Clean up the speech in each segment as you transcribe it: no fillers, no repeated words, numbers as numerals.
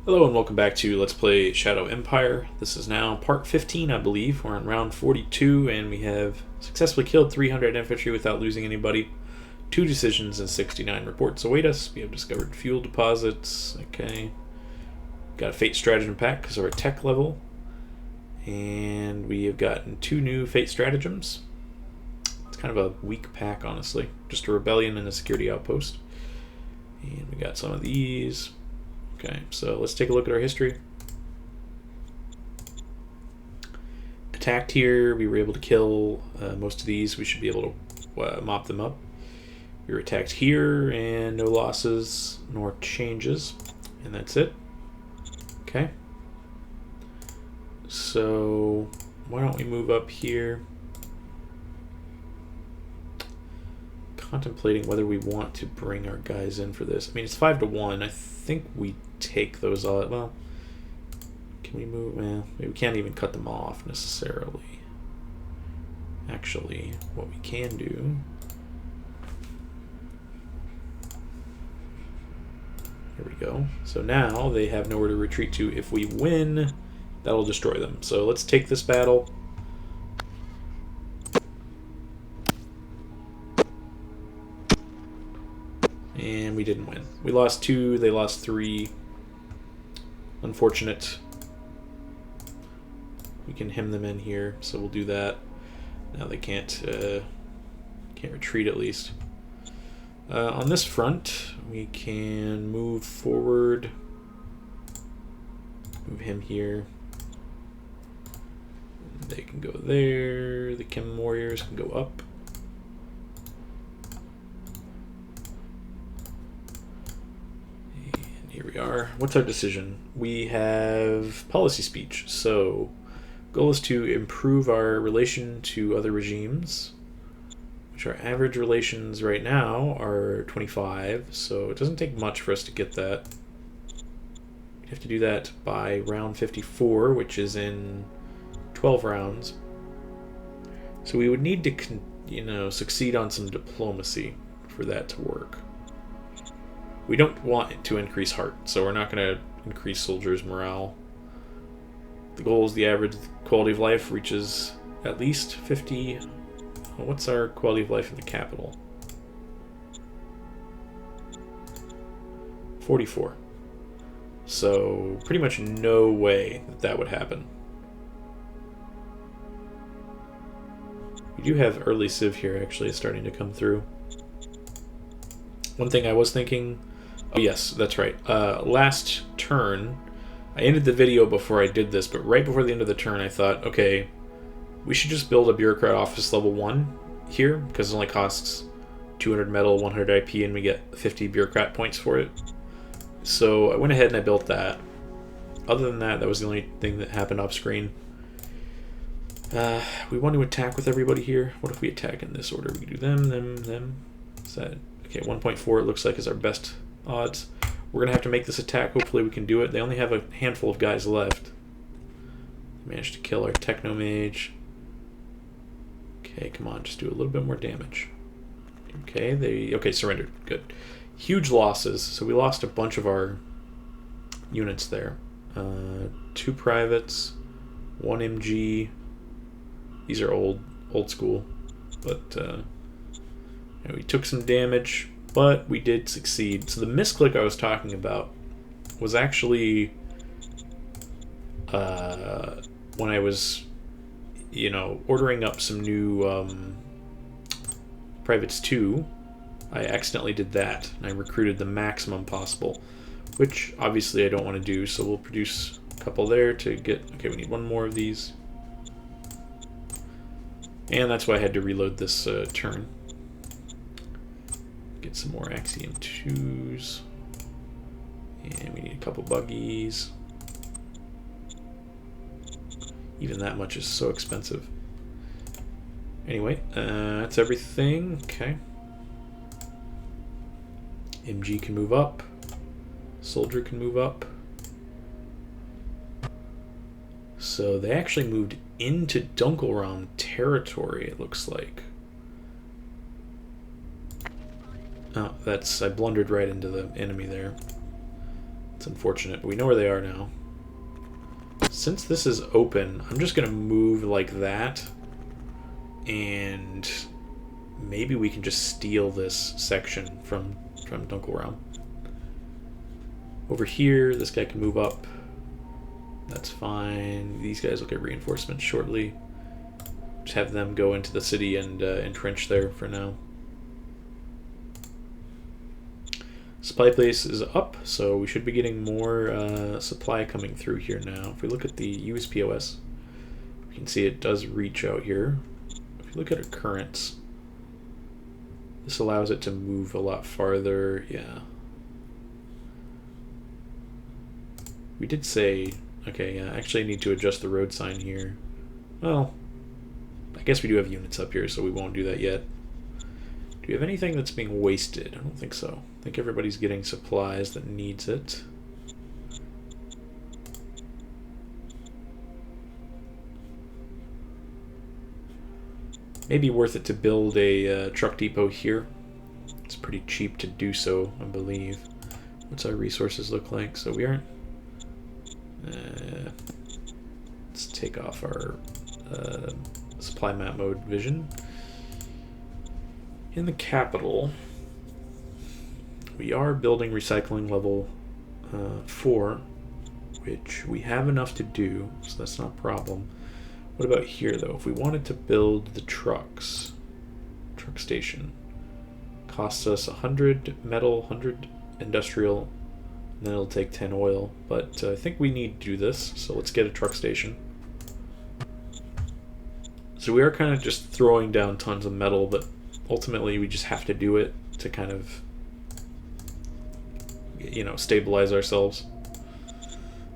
Hello and welcome back to Let's Play Shadow Empire. This is now part 15, I believe. We're on round 42 and we have successfully killed 300 infantry without losing anybody. 2 decisions and 69 reports await us. We have discovered fuel deposits. Okay. Got a Fate Stratagem pack because of our tech level. And we have gotten 2 new Fate Stratagems. It's kind of a weak pack, honestly. Just a rebellion and a security outpost. And we got some of these. Okay, so let's take a look at our history. Attacked here, we were able to kill most of these. We should be able to mop them up. We were attacked here, and no losses nor changes. And that's it. Okay. So, why don't we move up here? Contemplating whether we want to bring our guys in for this. I mean, it's 5 to 1. I think we take those all. Well, can we move? Well, we can't even cut them off necessarily. Actually, what we can do. Here we go. So now they have nowhere to retreat to. If we win, that'll destroy them. So let's take this battle. And we didn't win. We lost 2, they lost 3. Unfortunate. We can hem them in here, so we'll do that. Now they can't retreat at least. On this front, we can move forward. Move him here. They can go there. The Chem Warriors can go up. Here we are. What's our decision? We have policy speech. So, goal is to improve our relation to other regimes, which our average relations right now are 25. So it doesn't take much for us to get that. We have to do that by round 54, which is in 12 rounds. So we would need to, succeed on some diplomacy for that to work. We don't want it to increase heart, so we're not going to increase soldiers' morale. The goal is the average quality of life reaches at least 50. What's our quality of life in the capital? 44. So pretty much no way that would happen. We do have early civ here, actually, starting to come through. One thing I was thinking... Oh, yes, that's right. Last turn, I ended the video before I did this, but right before the end of the turn, I thought, okay, we should just build a bureaucrat office level 1 here, because it only costs 200 metal, 100 IP, and we get 50 bureaucrat points for it. So I went ahead and I built that. Other than that, that was the only thing that happened off screen. We want to attack with everybody here. What if we attack in this order? We can do them. Is that... Okay, 1.4 it looks like is our best odds. We're going to have to make this attack. Hopefully we can do it. They only have a handful of guys left. Managed to kill our Technomage. Okay, come on. Just do a little bit more damage. Okay, okay, surrendered. Good. Huge losses. So we lost a bunch of our units there. 2 privates. 1 MG. These are old school. But... we took some damage, but we did succeed. So the misclick I was talking about was actually when I was, ordering up some new privates 2. I accidentally did that, and I recruited the maximum possible, which obviously I don't want to do, so we'll produce a couple there to get... Okay, we need 1 more of these. And that's why I had to reload this turn. Get some more Axiom 2s. And we need a couple buggies. Even that much is so expensive. Anyway, that's everything. Okay. MG can move up. Soldier can move up. So they actually moved into Dunkelraum territory, it looks like. Oh, I blundered right into the enemy there. It's unfortunate, but we know where they are now. Since this is open, I'm just going to move like that, and maybe we can just steal this section from Dunkelraum. Over here, this guy can move up. That's fine. These guys will get reinforcements shortly. Just have them go into the city and entrench there for now. Supply place is up, so we should be getting more supply coming through here now. If we look at the US POS, we can see it does reach out here. If you look at occurrence, this allows it to move a lot farther. Yeah. We did say, okay, yeah, actually I need to adjust the road sign here. Well, I guess we do have units up here, so we won't do that yet. Do we have anything that's being wasted? I don't think so. I think everybody's getting supplies that needs it. Maybe worth it to build a truck depot here. It's pretty cheap to do so, I believe. What's our resources look like? So we aren't... let's take off our supply map mode vision. In the capital, we are building recycling level 4, which we have enough to do, so that's not a problem. What about here, though? If we wanted to build the trucks, truck station, costs us 100 metal, 100 industrial, and then it'll take 10 oil. But I think we need to do this, so let's get a truck station. So we are kind of just throwing down tons of metal, but ultimately we just have to do it to kind of, you know, stabilize ourselves.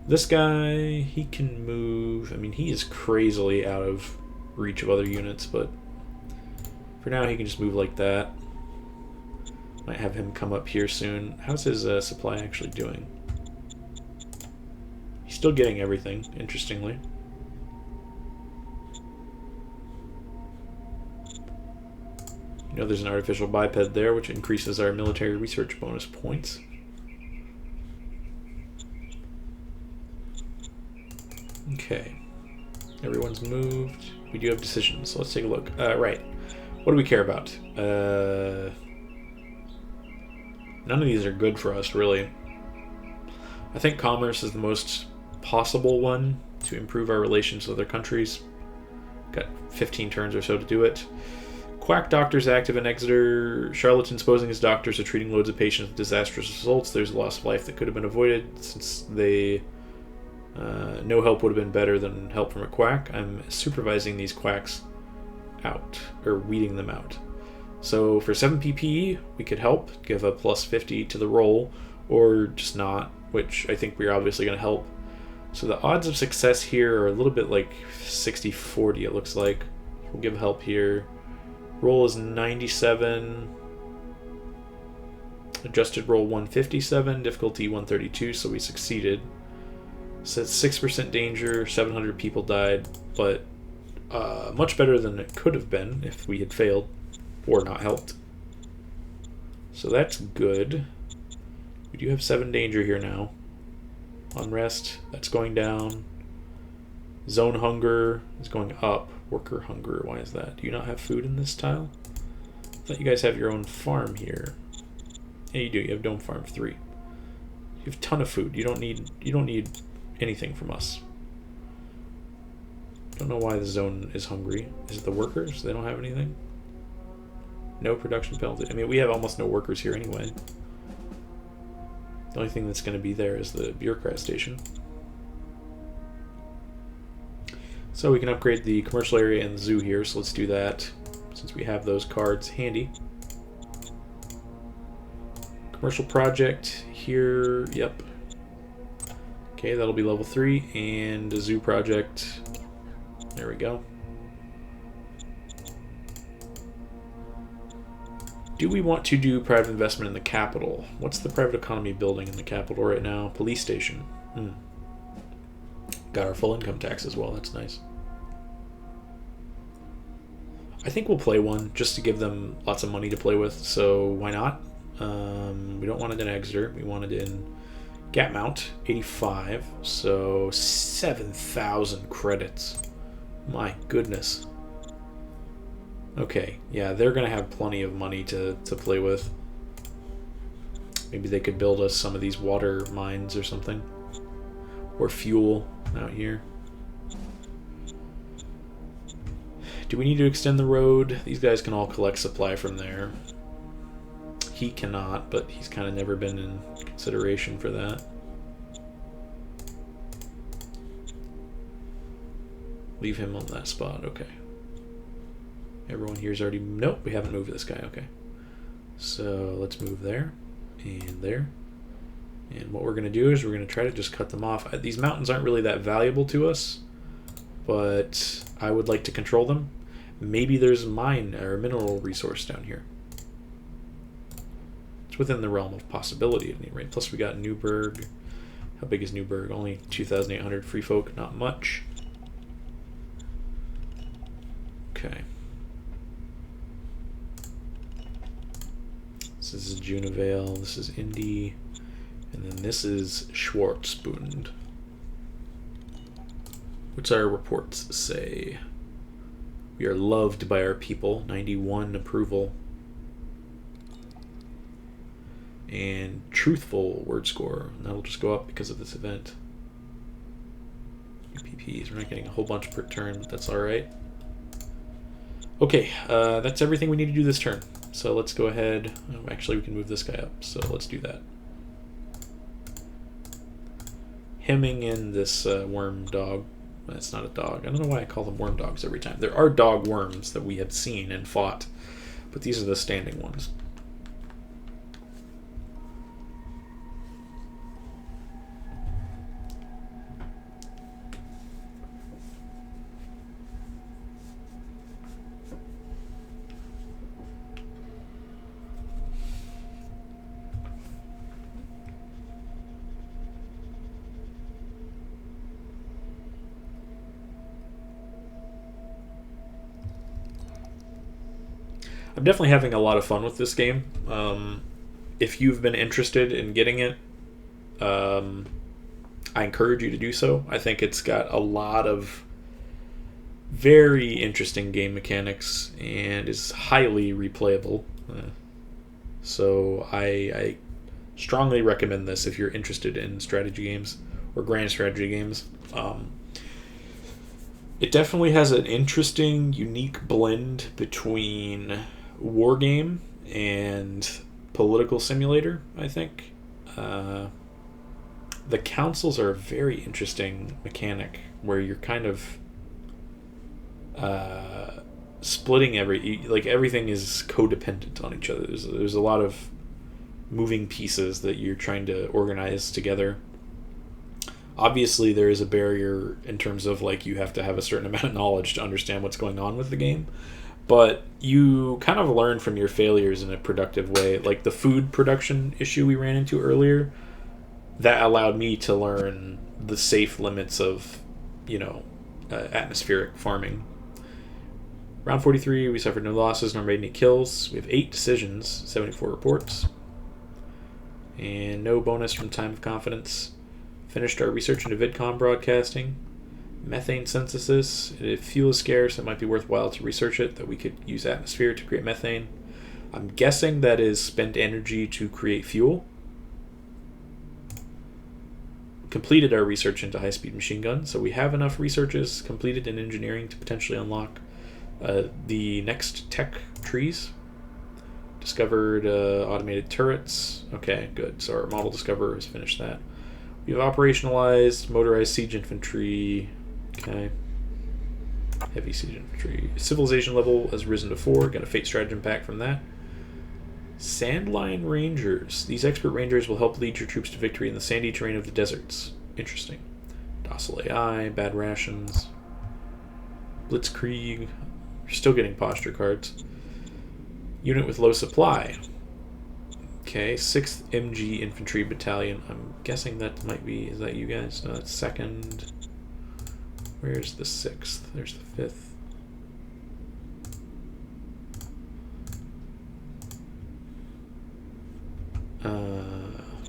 This guy, he can move. I mean, he is crazily out of reach of other units, but for now he can just move like that. Might have him come up here soon. How's his supply actually doing? He's still getting everything, interestingly. You know, there's an artificial biped there, which increases our military research bonus points. Okay. Everyone's moved. We do have decisions, so let's take a look. Right. What do we care about? None of these are good for us, really. I think commerce is the most possible one to improve our relations with other countries. Got 15 turns or so to do it. Quack doctors active in Exeter. Charlatans posing as doctors are treating loads of patients with disastrous results. There's a loss of life that could have been avoided since they... no help would have been better than help from a quack. I'm supervising these quacks out, or weeding them out. So for 7 PP, we could help, give a plus 50 to the roll, or just not, which I think we're obviously going to help. So the odds of success here are a little bit like 60-40, it looks like. We'll give help here. Roll is 97. Adjusted roll 157, difficulty 132, so we succeeded. So it's 6% danger, 700 people died, but much better than it could have been if we had failed or not helped. So that's good. We do have 7 danger here now. Unrest, that's going down. Zone hunger is going up. Worker hunger, why is that? Do you not have food in this tile? I thought you guys have your own farm here. Yeah, you do. You have Dome Farm 3. You have a ton of food. You don't need anything from us. Don't know why the zone is hungry. Is it the workers? They don't have anything? No production penalty. I mean, we have almost no workers here anyway. The only thing that's going to be there is the bureaucrat station. So we can upgrade the commercial area and the zoo here, so let's do that since we have those cards handy. Commercial project here, yep. Okay, that'll be level 3, and a zoo project. There we go. Do we want to do private investment in the capital? What's the private economy building in the capital right now? Police station. Got our full income tax as well, that's nice. I think we'll play one just to give them lots of money to play with, so why not? We don't want it in Exeter, we want it in Gap mount, 85, so 7,000 credits. My goodness. Okay, yeah, they're going to have plenty of money to play with. Maybe they could build us some of these water mines or something. Or fuel out here. Do we need to extend the road? These guys can all collect supply from there. He cannot, but he's kind of never been in consideration for that. Leave him on that spot, okay. Everyone here's already... Nope, we haven't moved this guy, okay. So let's move there, and there. And what we're going to do is we're going to try to just cut them off. These mountains aren't really that valuable to us, but I would like to control them. Maybe there's a mine or a mineral resource down here. It's within the realm of possibility at any rate. Plus we got Newburgh. How big is Newburgh? Only 2,800 free folk, not much. Okay. This is Junivale, this is Indy, and then this is Schwarzbund. What's our reports say? We are loved by our people, 91 approval. And truthful word score, and that'll just go up because of this event. UPPs, we're not getting a whole bunch per turn, but that's alright. Okay, that's everything we need to do this turn. So let's go ahead. Oh, actually, we can move this guy up, so let's do that. Hemming in this worm dog. It's not a dog. I don't know why I call them worm dogs every time. There are dog worms that we have seen and fought, but these are the standing ones. I'm definitely having a lot of fun with this game. If you've been interested in getting it, I encourage you to do so. I think it's got a lot of very interesting game mechanics and is highly replayable. So I strongly recommend this if you're interested in strategy games or grand strategy games. It definitely has an interesting, unique blend between war game and political simulator, I think. The councils are a very interesting mechanic where you're kind of splitting everything is codependent on each other. There's a lot of moving pieces that you're trying to organize together. Obviously, there is a barrier in terms of you have to have a certain amount of knowledge to understand what's going on with the game. But you kind of learn from your failures in a productive way. Like the food production issue we ran into earlier, that allowed me to learn the safe limits of, atmospheric farming. Round 43, we suffered no losses nor made any kills. We have 8 decisions, 74 reports. And no bonus from time of confidence. Finished our research into VidCon broadcasting. Methane synthesis. If fuel is scarce, it might be worthwhile to research it, that we could use atmosphere to create methane. I'm guessing that is spend energy to create fuel. Completed our research into high-speed machine guns, so we have enough researches completed in engineering to potentially unlock the next tech trees. Discovered automated turrets. Okay, good. So our model discoverer has finished that. We've operationalized motorized siege infantry. Okay. Heavy siege infantry. Civilization level has risen to 4. Got a fate stratagem pack from that. Sandline Rangers. These expert rangers will help lead your troops to victory in the sandy terrain of the deserts. Interesting. Docile AI, bad rations. Blitzkrieg. You're still getting posture cards. Unit with low supply. Okay, 6th MG Infantry Battalion. I'm guessing that might be... Is that you guys? No, that's 2nd. Where's the 6th? There's the 5th.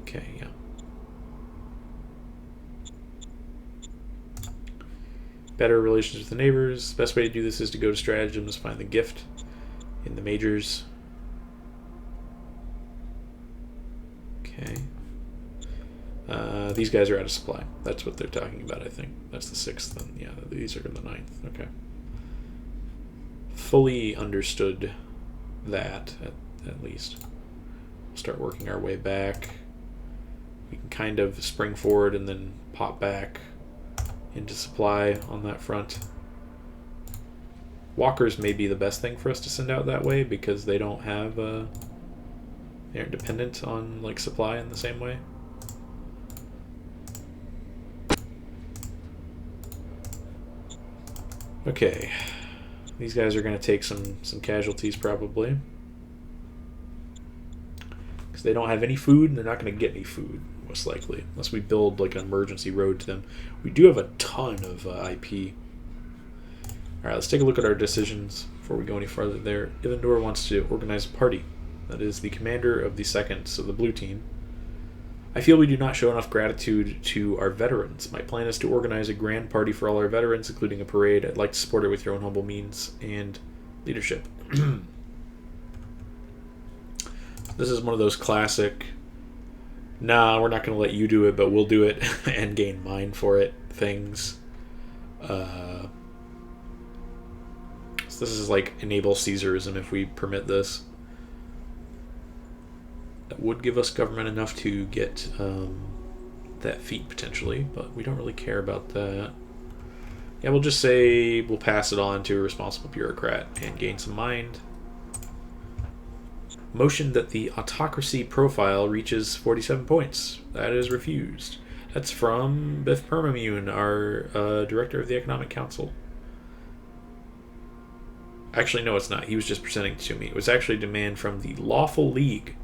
Okay, yeah. Better relations with the neighbors. Best way to do this is to go to stratagems, find the gift in the majors. Okay. These guys are out of supply. That's what they're talking about, I think. That's the 6th, and yeah, these are the 9th. Okay. Fully understood that, at least. We'll start working our way back. We can kind of spring forward and then pop back into supply on that front. Walkers may be the best thing for us to send out that way because they don't have they aren't dependent on like supply in the same way. Okay, these guys are going to take some casualties probably because they don't have any food and they're not going to get any food most likely unless we build like an emergency road to them. We do have a ton of IP. All right, let's take a look at our decisions before we go any further there. Ivandor wants to organize a party. That is the commander of the 2nd, so the blue team. I feel we do not show enough gratitude to our veterans. My plan is to organize a grand party for all our veterans, including a parade. I'd like to support it with your own humble means and leadership. This is one of those classic, nah, we're not going to let you do it, but we'll do it and gain mine for it things. So this is like enable Caesarism if we permit this. That would give us government enough to get that feat potentially, but we don't really care about that. Yeah, we'll just say we'll pass it on to a responsible bureaucrat and gain some mind. Motion that the autocracy profile reaches 47 points. That is refused. That's from Biff Permamune, our director of the Economic Council. Actually, no, it's not. He was just presenting to me. It was actually a demand from the Lawful League,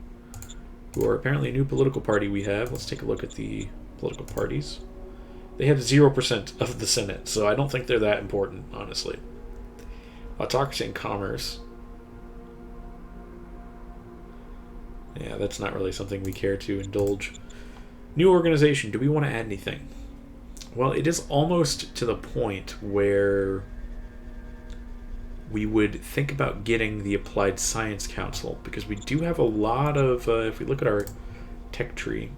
who are apparently a new political party we have. Let's take a look at the political parties. They have 0% of the Senate, so I don't think they're that important, honestly. Autocracy and commerce. Yeah, that's not really something we care to indulge. New organization. Do we want to add anything? Well, it is almost to the point where we would think about getting the Applied Science Council, because we do have a lot of, if we look at our tech tree,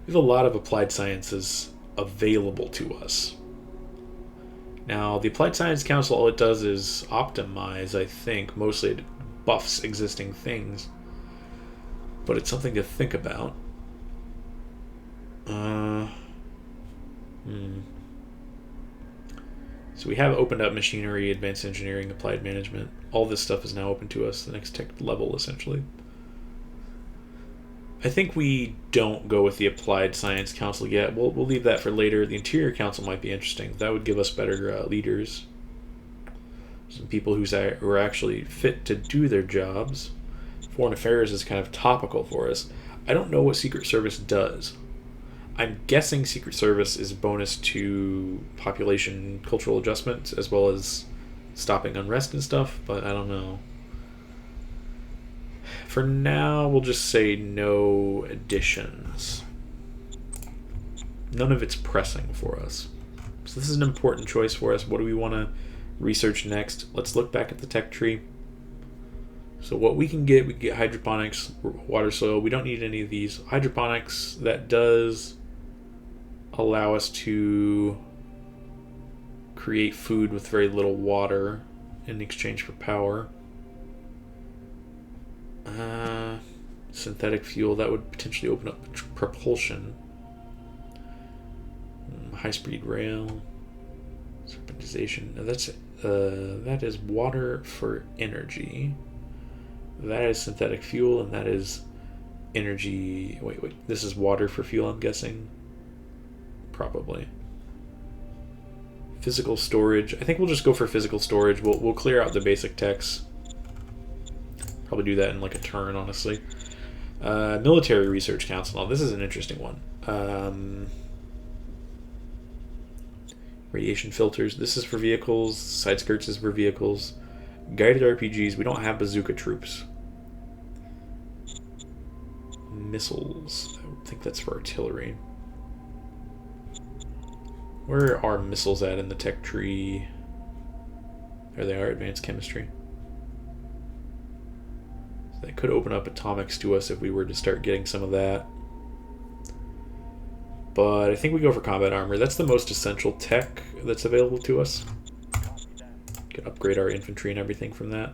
we have a lot of applied sciences available to us. Now, the Applied Science Council, all it does is optimize, I think. Mostly it buffs existing things. But it's something to think about. So we have opened up machinery, advanced engineering, applied management. All this stuff is now open to us, the next tech level, essentially. I think we don't go with the Applied Science Council yet. We'll leave that for later. The Interior Council might be interesting. That would give us better leaders. Some people who are actually fit to do their jobs. Foreign Affairs is kind of topical for us. I don't know what Secret Service does. I'm guessing Secret Service is bonus to population cultural adjustment as well as stopping unrest and stuff, but I don't know. For now, we'll just say no additions. None of it's pressing for us. So this is an important choice for us. What do we want to research next? Let's look back at the tech tree. So what we can get hydroponics, water soil. We don't need any of these. Hydroponics, that does allow us to create food with very little water in exchange for power. Synthetic fuel, that would potentially open up propulsion. High-speed rail. Serpentization. Now that is water for energy. That is synthetic fuel, and that is energy. Wait. This is water for fuel, I'm guessing. Probably. Physical storage. I think we'll just go for physical storage. We'll clear out the basic techs. Probably do that in like a turn, honestly. Military Research Council. Now, this is an interesting one. Radiation filters. This is for vehicles. Side skirts is for vehicles. Guided RPGs. We don't have bazooka troops. Missiles. I think that's for artillery. Where are our missiles at in the tech tree? There they are, advanced chemistry. So that could open up atomics to us if we were to start getting some of that. But I think we go for combat armor. That's the most essential tech that's available to us. Can upgrade our infantry and everything from that.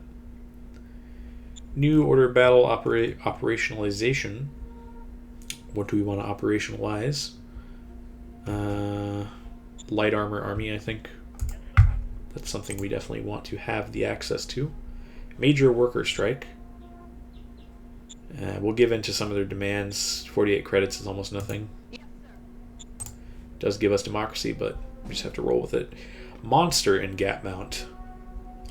New order of battle operationalization. What do we want to operationalize? Light armor army, I think. That's something we definitely want to have the access to. Major worker strike. We'll give in to some of their demands. 48 credits is almost nothing. Does give us democracy, but we just have to roll with it. Monster in gap mount.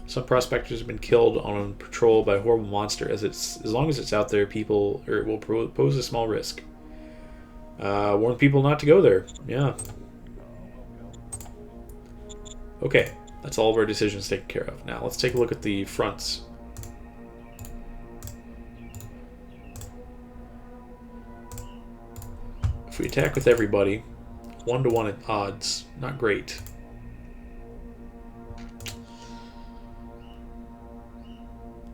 Some prospectors have been killed on patrol by a horrible monster. As long as it's out there, people it will pose a small risk. Warn people not to go there. Yeah. Okay, that's all of our decisions taken care of. Now let's take a look at the fronts. If we attack with everybody, 1-to-1 at odds, not great.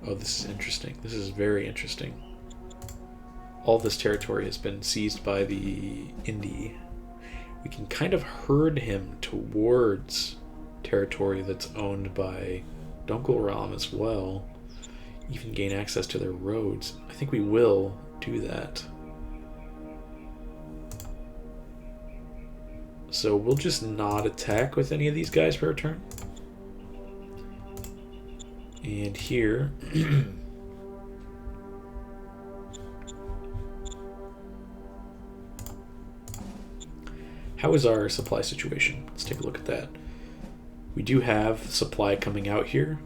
Oh, this is interesting. This is very interesting. All this territory has been seized by the Indie. We can kind of herd him towards territory that's owned by Dunkelraum as well. Even gain access to their roads. I think we will do that. So we'll just not attack with any of these guys for a turn. And here... How is our supply situation? Let's take a look at that. We do have supply coming out here.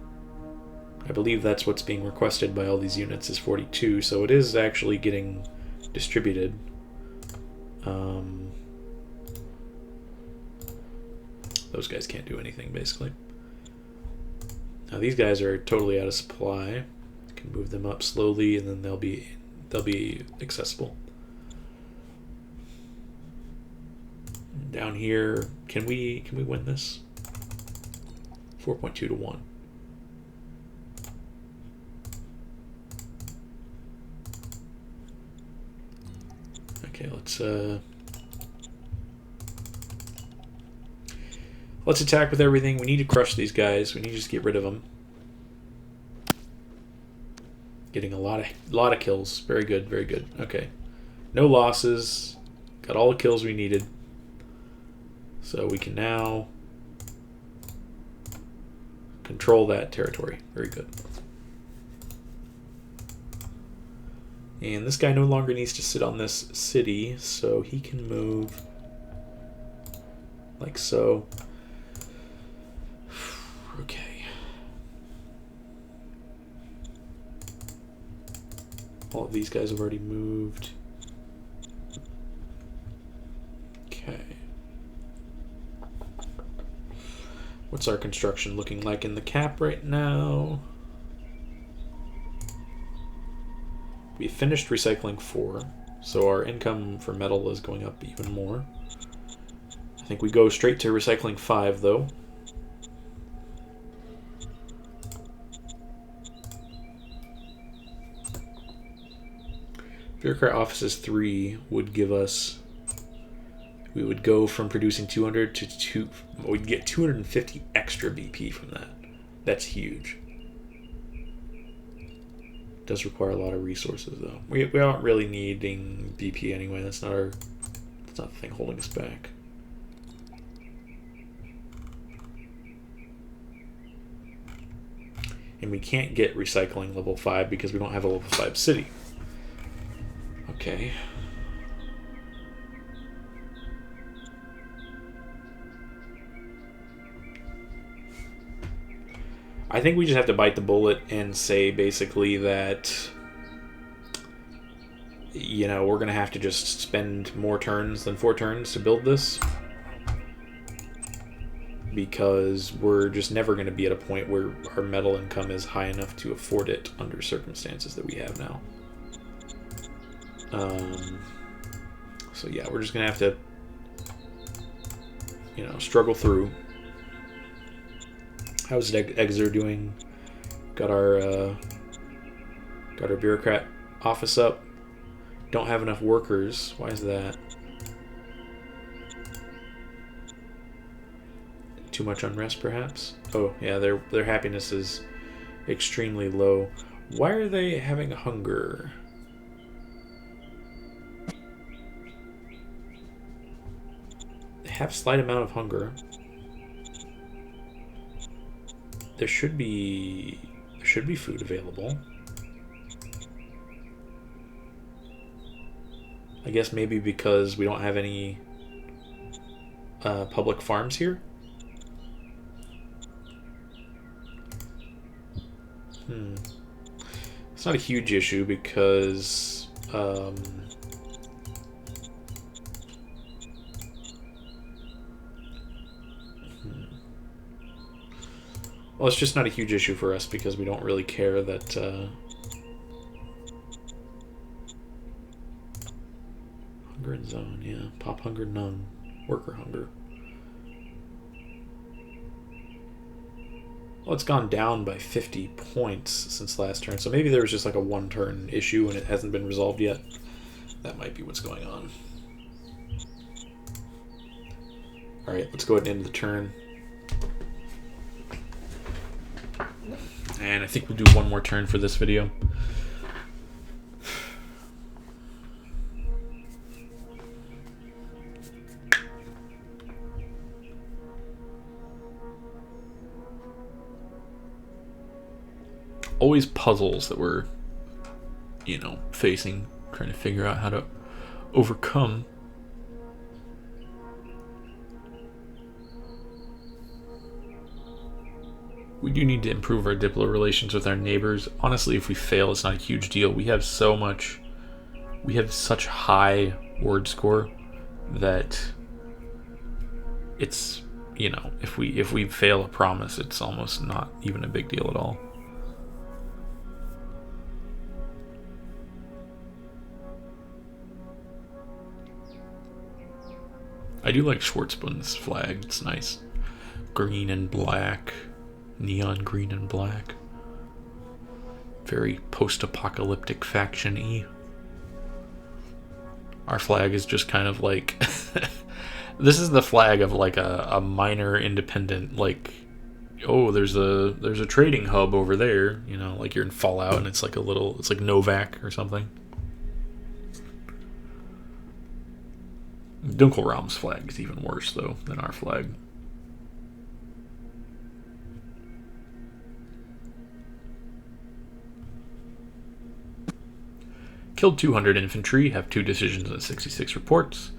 I believe that's what's being requested by all these units is 42, so it is actually getting distributed. Those guys can't do anything, basically. Now these guys are totally out of supply. Can move them up slowly, and then they'll be accessible. Down here, can we win this? 4.2 to 1. Okay, let's attack with everything. We need to crush these guys. We need to just get rid of them. Getting a lot of kills. Very good, very good. Okay. No losses. Got all the kills we needed. So we can now control that territory. Very good. And this guy no longer needs to sit on this city, so he can move like so. Okay. All of these guys have already moved. Okay. What's our construction looking like in the cap right now? We finished recycling 4, so our income for metal is going up even more. I think we go straight to recycling 5 though. Bureaucrat offices 3 would give us... We would go from producing 200 to we'd get 250 extra BP from that. That's huge. Does require a lot of resources though. We aren't really needing BP anyway. That's not the thing holding us back. And we can't get recycling level 5 because we don't have a level 5 city. Okay. I think we just have to bite the bullet and say basically that, you know, we're going to have to just spend more turns than 4 turns to build this. Because we're just never going to be at a point where our metal income is high enough to afford it under circumstances that we have now. So yeah, we're just going to have to you know, struggle through. How's Exeter doing? Got our bureaucrat office up. Don't have enough workers. Why is that? Too much unrest, perhaps? Oh, yeah, their happiness is extremely low. Why are they having hunger? They have slight amount of hunger. There should be food available. I guess maybe because we don't have any public farms here. It's not a huge issue because well, it's just not a huge issue for us because we don't really care that hunger and zone, yeah. Pop hunger none. Worker hunger. Well, it's gone down by 50 points since last turn, so maybe there was just like a one-turn issue and it hasn't been resolved yet. That might be what's going on. Alright, let's go ahead and end the turn. And I think we'll do one more turn for this video. Always puzzles that we're, you know, facing, trying to figure out how to overcome. We do need to improve our diplo relations with our neighbors. Honestly, if we fail, it's not a huge deal. We have such high word score that it's, you know, if we fail a promise, it's almost not even a big deal at all. I do like Schwarzbund's flag. It's nice. Green and black. Neon green and black. Very post-apocalyptic faction-y. Our flag is just kind of like... This is the flag of like a minor independent, like... Oh, there's a trading hub over there. You know, like you're in Fallout and it's like it's like Novak or something. Dunkelraum's flag is even worse, though, than our flag. Killed 200 infantry, have 2 decisions and 66 reports.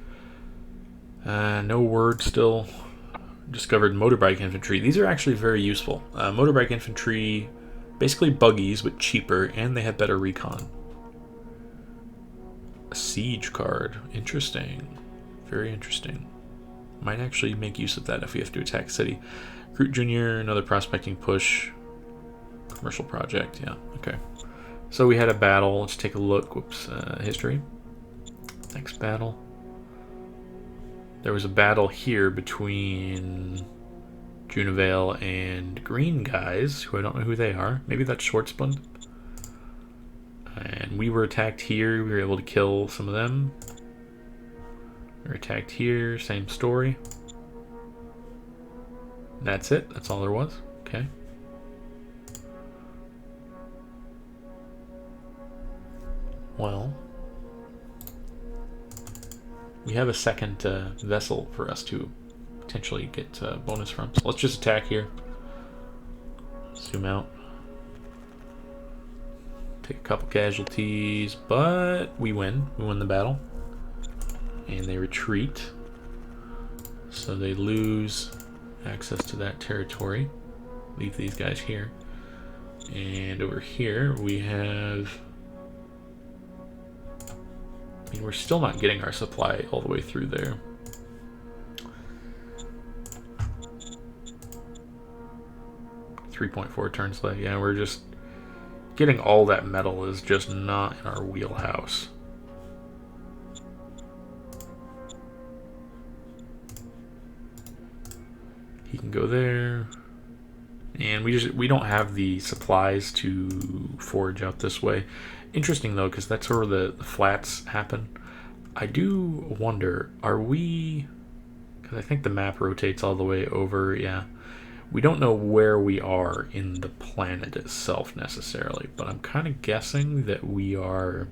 No word still. Discovered motorbike infantry. These are actually very useful. Motorbike infantry, basically buggies, but cheaper, and they have better recon. A siege card. Interesting. Very interesting. Might actually make use of that if we have to attack city. Groot Jr., another prospecting push. Commercial project, yeah, okay. So we had a battle. Let's take a look. Whoops, history. Next battle. There was a battle here between Junivale and Green guys, who I don't know who they are. Maybe that's Schwarzbund. And we were attacked here. We were able to kill some of them. We were attacked here. Same story. That's it. That's all there was. Okay. Well, we have a second vessel for us to potentially get bonus from. So let's just attack here. Zoom out. Take a couple casualties, but we win. We win the battle. And they retreat. So they lose access to that territory. Leave these guys here. And over here we have... I mean, we're still not getting our supply all the way through there. .4 turns left. Yeah, we're just... Getting all that metal is just not in our wheelhouse. He can go there. And we don't have the supplies to forage out this way. Interesting, though, because that's where the flats happen. I do wonder, are we... Because I think the map rotates all the way over, yeah. We don't know where we are in the planet itself, necessarily. But I'm kind of guessing that we are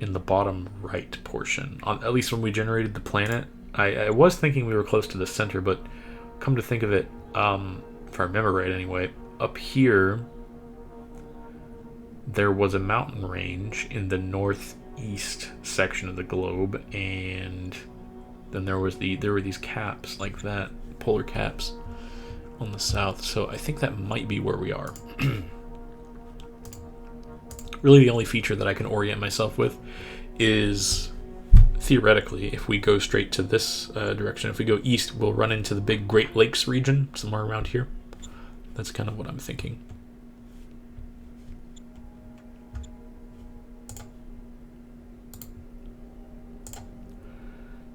in the bottom right portion. At least when we generated the planet. I was thinking we were close to the center, but come to think of it... if I remember right anyway, up here there was a mountain range in the northeast section of the globe, and then there were these caps like that, polar caps on the south. So I think that might be where we are. Really the only feature that I can orient myself with is theoretically, if we go straight to this direction, if we go east, we'll run into the big Great Lakes region somewhere around here. That's kind of what I'm thinking.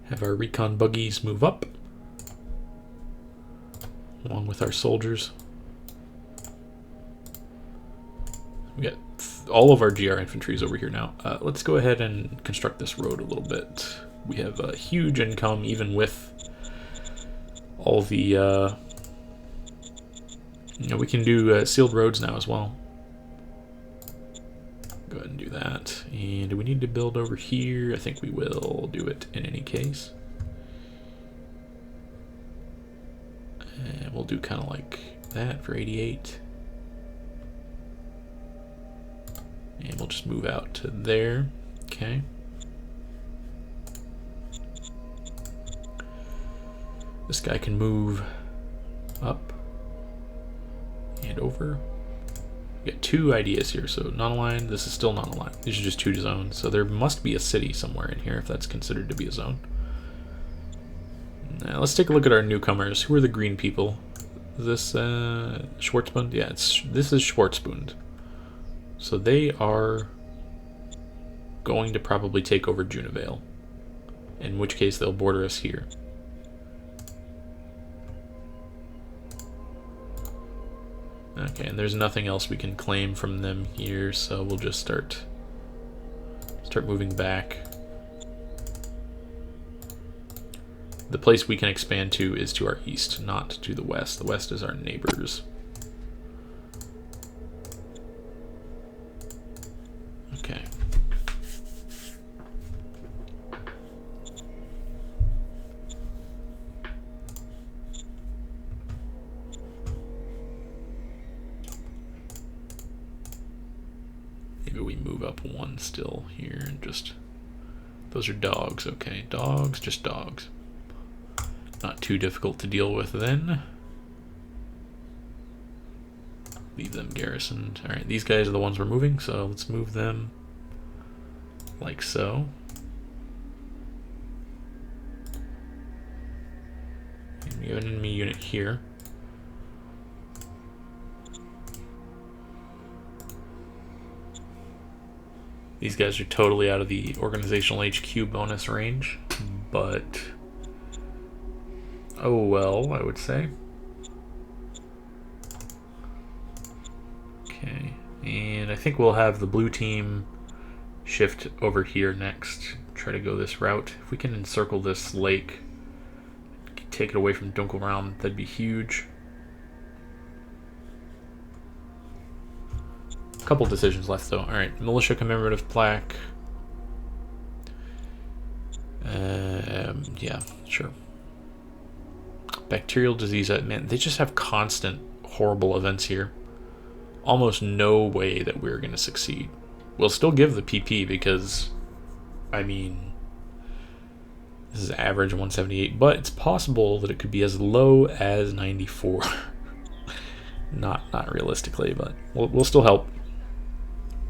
Have our recon buggies move up, along with our soldiers. We got all of our GR infantry is over here now. Let's go ahead and construct this road a little bit. We have a huge income, even with all the... we can do sealed roads now as well. Go ahead and do that. And do we need to build over here? I think we will do it in any case. And we'll do kind of like that for 88. And we'll just move out to there. Okay. This guy can move up and over. We got two ideas here. So non-aligned, this is still non-aligned. These are just two zones. So there must be a city somewhere in here if that's considered to be a zone. Now let's take a look at our newcomers. Who are the green people? Is this Schwarzbund? Yeah, this is Schwarzbund. So they are going to probably take over Junavale, in which case they'll border us here. Okay, and there's nothing else we can claim from them here, so we'll just start moving back. The place we can expand to is to our east, not to the west. The west is our neighbors. Okay. Maybe we move up one still here and just... Those are dogs, okay. Dogs, just dogs. Not too difficult to deal with then. Leave them garrisoned. Alright, these guys are the ones we're moving, so let's move them like so. And we have an enemy unit here. These guys are totally out of the organizational HQ bonus range, but oh well, I would say. Okay, and I think we'll have the blue team shift over here next. Try to go this route. If we can encircle this lake, take it away from Dunkelraum, that'd be huge. Couple decisions left though. Alright, Militia Commemorative Plaque. Yeah, sure. Bacterial disease, man, they just have constant horrible events here. Almost no way that we're going to succeed. We'll still give the PP because, I mean, this is average 178, but it's possible that it could be as low as 94. Not realistically, but we'll still help.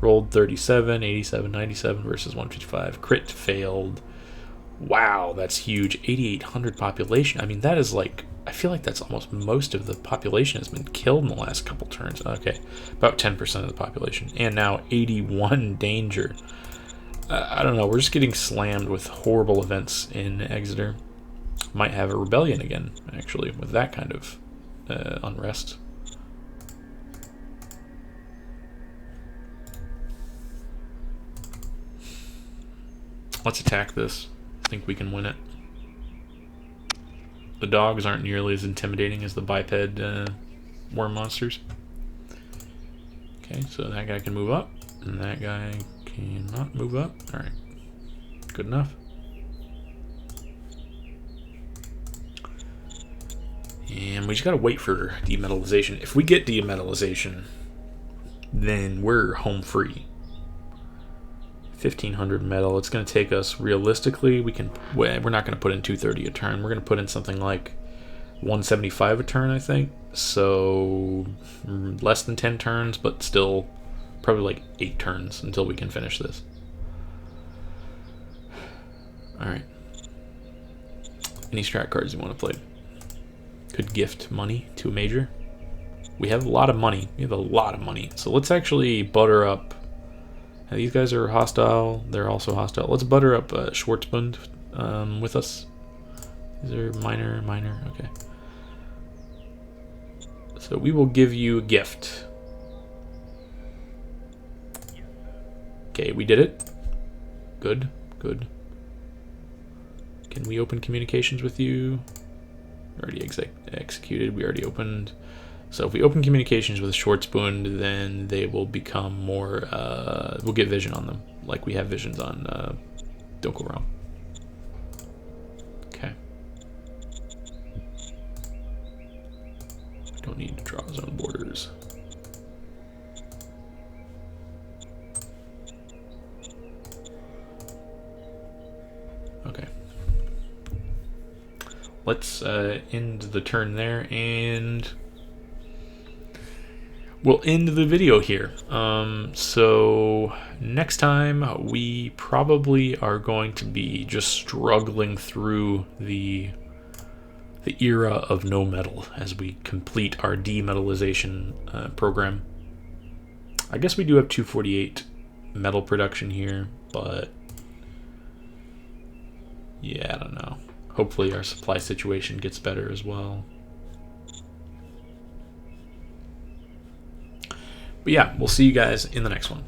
Rolled 37, 87, 97 versus 155. Crit failed. Wow, that's huge. 8,800 population. I mean, that is like, I feel like that's almost most of the population has been killed in the last couple turns. Okay, about 10% of the population. And now 81 danger. I don't know, we're just getting slammed with horrible events in Exeter. might have a rebellion again, actually, with that kind of unrest. Let's attack this. I think we can win it. The dogs aren't nearly as intimidating as the biped worm monsters. Okay, so that guy can move up, and that guy cannot move up. Alright, good enough. And we just gotta wait for demetalization. If we get demetalization, then we're home free. 1500 metal. It's going to take us, realistically, we're not going to put in 230 a turn. We're going to put in something like 175 a turn, I think. So less than 10 turns, but still probably like 8 turns until we can finish this. Alright. Any strat cards you want to play? Could gift money to a major. We have a lot of money. So let's actually butter up. Now, these guys are hostile. They're also hostile. Let's butter up Schwarzbund with us. These are minor. Okay. So we will give you a gift. Okay, we did it. Good. Can we open communications with you? Already executed. We already opened. So if we open communications with Schwarzbund, then they will become more, we'll get vision on them, like we have visions on Don't Go Wrong. Okay. Don't need to draw zone borders. Okay. Let's end the turn there, and we'll end the video here. So next time we probably are going to be just struggling through the era of no metal as we complete our demetalization program. I guess we do have 248 metal production here, but yeah, I don't know. Hopefully our supply situation gets better as well. But yeah, we'll see you guys in the next one.